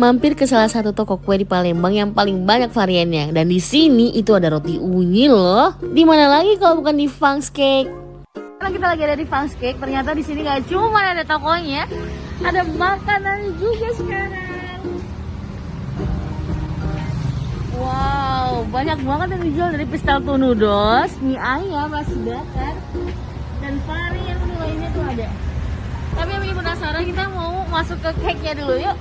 Mampir ke salah satu toko kue di Palembang yang paling banyak variannya. Dan di sini itu ada roti unyil loh. Di mana lagi kalau bukan di Funks Cake? Karena kita lagi ada di Funks Cake, ternyata di sini nggak cuma ada tokonya, ada makanan juga sekarang. Wow, banyak banget yang dijual dari pistol tunudos, mie ayam, nasi bakar, dan varian lainnya tuh ada. Tapi yang bikin penasaran, kita mau masuk ke cake-nya dulu yuk.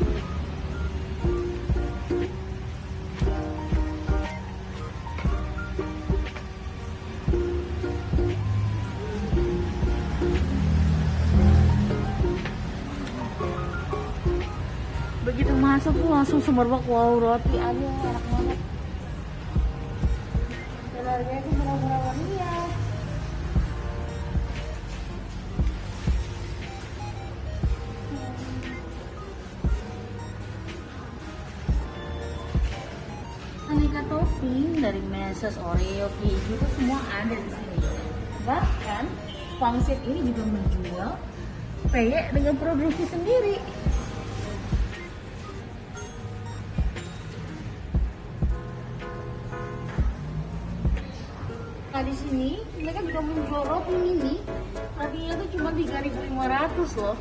Begitu masuk tuh langsung semerbak, wow, roti aja enak banget. Dan harganya tuh murah-murah ya. Aneka topping dari meses, Oreo, keju itu semua ada di sini. Bahkan Pangsit ini juga menjual peyek dengan produksi sendiri. Nah di sini mereka juga menjual roti mini. Rotinya tuh cuma 3.500 loh.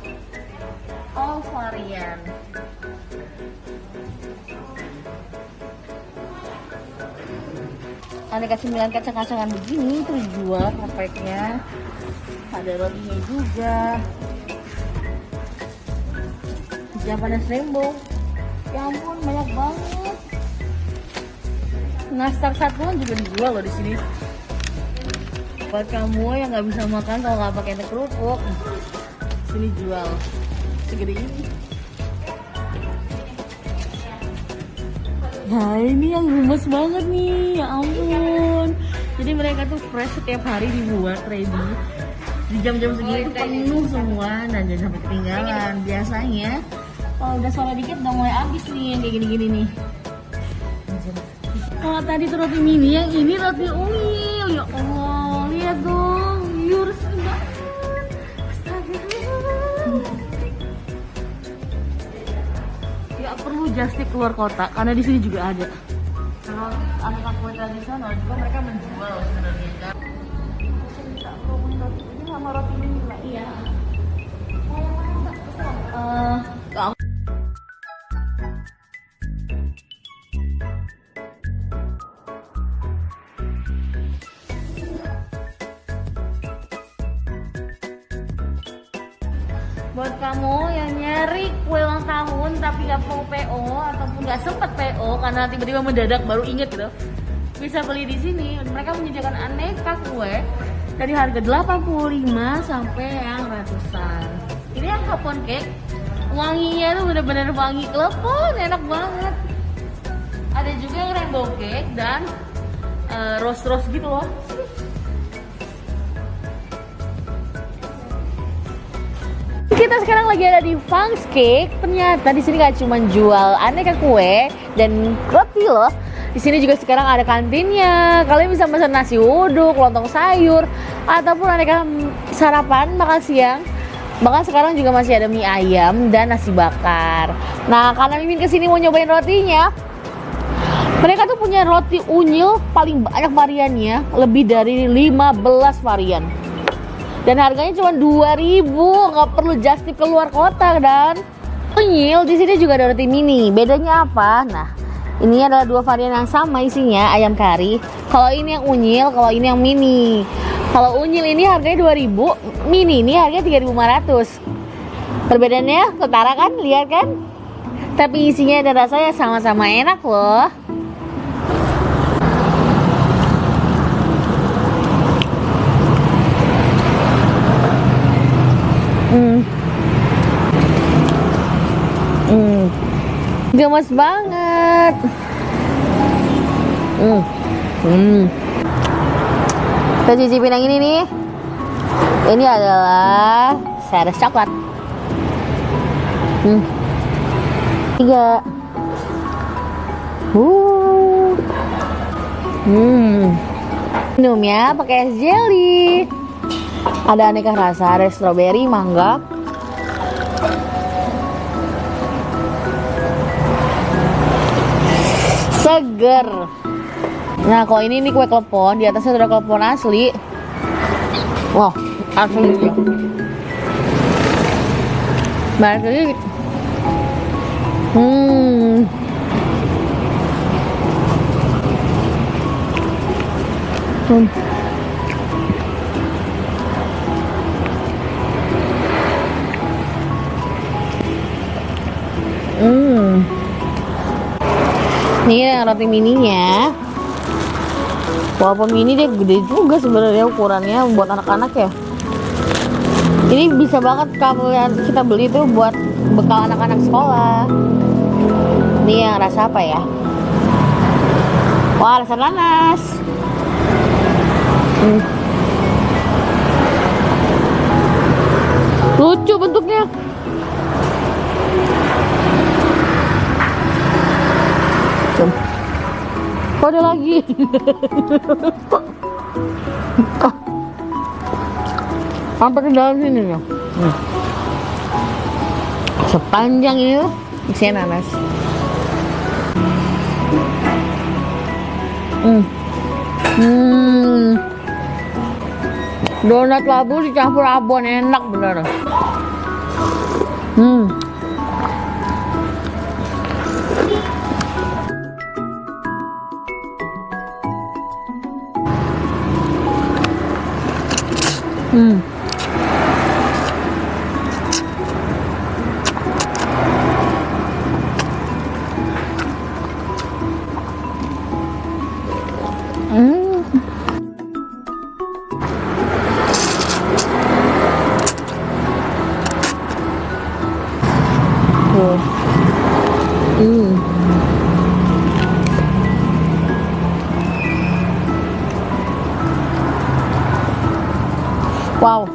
All varian. Aneka cemilan kacang-kacangan begini tuh dijual perfectnya. Ada rotinya juga. Japanese Rainbow. Ya ampun, banyak banget. Nastar satuan juga dijual loh di sini. Buat kamu yang nggak bisa makan kalau nggak pakai kerupuk, sini jual segede ini. Nah ini yang gemes banget nih, ya ampun. Jadi mereka tuh fresh setiap hari dibuat ready. Di jam-jam segini tuh penuh semua dan jangan sampai ketinggalan. Biasanya kalau udah sore dikit udah mulai habis nih yang kayak gini-gini nih. Kalau tadi tuh roti mini, yang ini roti unyil. Ya Allah, lihat dong, yours banget. Astaga. Gak perlu just tip keluar kota karena di sini juga ada. Kalau aneka kue tradisional juga mereka menjual sebenarnya kan. Saya bisa promo roti ini sama roti mini lah. Iya. Mau yang mana Mbak? Pesan. Buat kamu yang nyari kue ulang tahun tapi nggak mau PO ataupun nggak sempet PO karena tiba-tiba mendadak baru inget gitu, bisa beli di sini. Mereka menyediakan aneka kue dari harga 85 sampai yang ratusan. Ini yang klepon cake, wanginya tuh bener-bener wangi klepon, enak banget. Ada juga yang rainbow cake dan roast gitu loh. Kita sekarang lagi ada di Funks Cake. Ternyata di sini gak cuma jual aneka kue dan roti loh. Di sini juga sekarang ada kantinnya. Kalian bisa pesan nasi uduk, lontong sayur, ataupun aneka sarapan makan siang. Bahkan sekarang juga masih ada mie ayam dan nasi bakar. Nah, karena Mimin kesini mau nyobain rotinya, mereka tuh punya roti unyil paling banyak variannya, lebih dari 15 varian. Dan harganya cuma 2.000, nggak perlu just tip keluar kota. Dan unyil di sini juga ada roti mini. Bedanya apa? Nah, ini adalah dua varian yang sama isinya, ayam kari. Kalau ini yang unyil, kalau ini yang mini. Kalau unyil ini harganya 2.000, mini ini harganya 3.500. Perbedaannya ketara kan, lihat kan? Tapi isinya dan rasanya sama-sama enak loh. Gemes banget. Kita cicipin yang ini nih. Ini adalah seres coklat. 3. Minumnya pakai es jelly. Ada aneka rasa, ada strawberry, mangga. seger. Nah, kalau ini nih kue klepon, di atasnya ada klepon asli. Wow, asli ya. Balik lagi. Hmm. Hmm. Hmm. Ini yang roti mininya. Walaupun mini dia gede juga sebenarnya ukurannya buat anak-anak ya. Ini bisa banget kita beli tuh buat bekal anak-anak sekolah. Ini yang rasa apa ya? Wah, rasa nanas. Lucu bentuknya. Kok ada lagi? Sampai di dalam sini ya. Sepanjang ini isinya nanas. Donat labu dicampur abon, enak bener. Wow.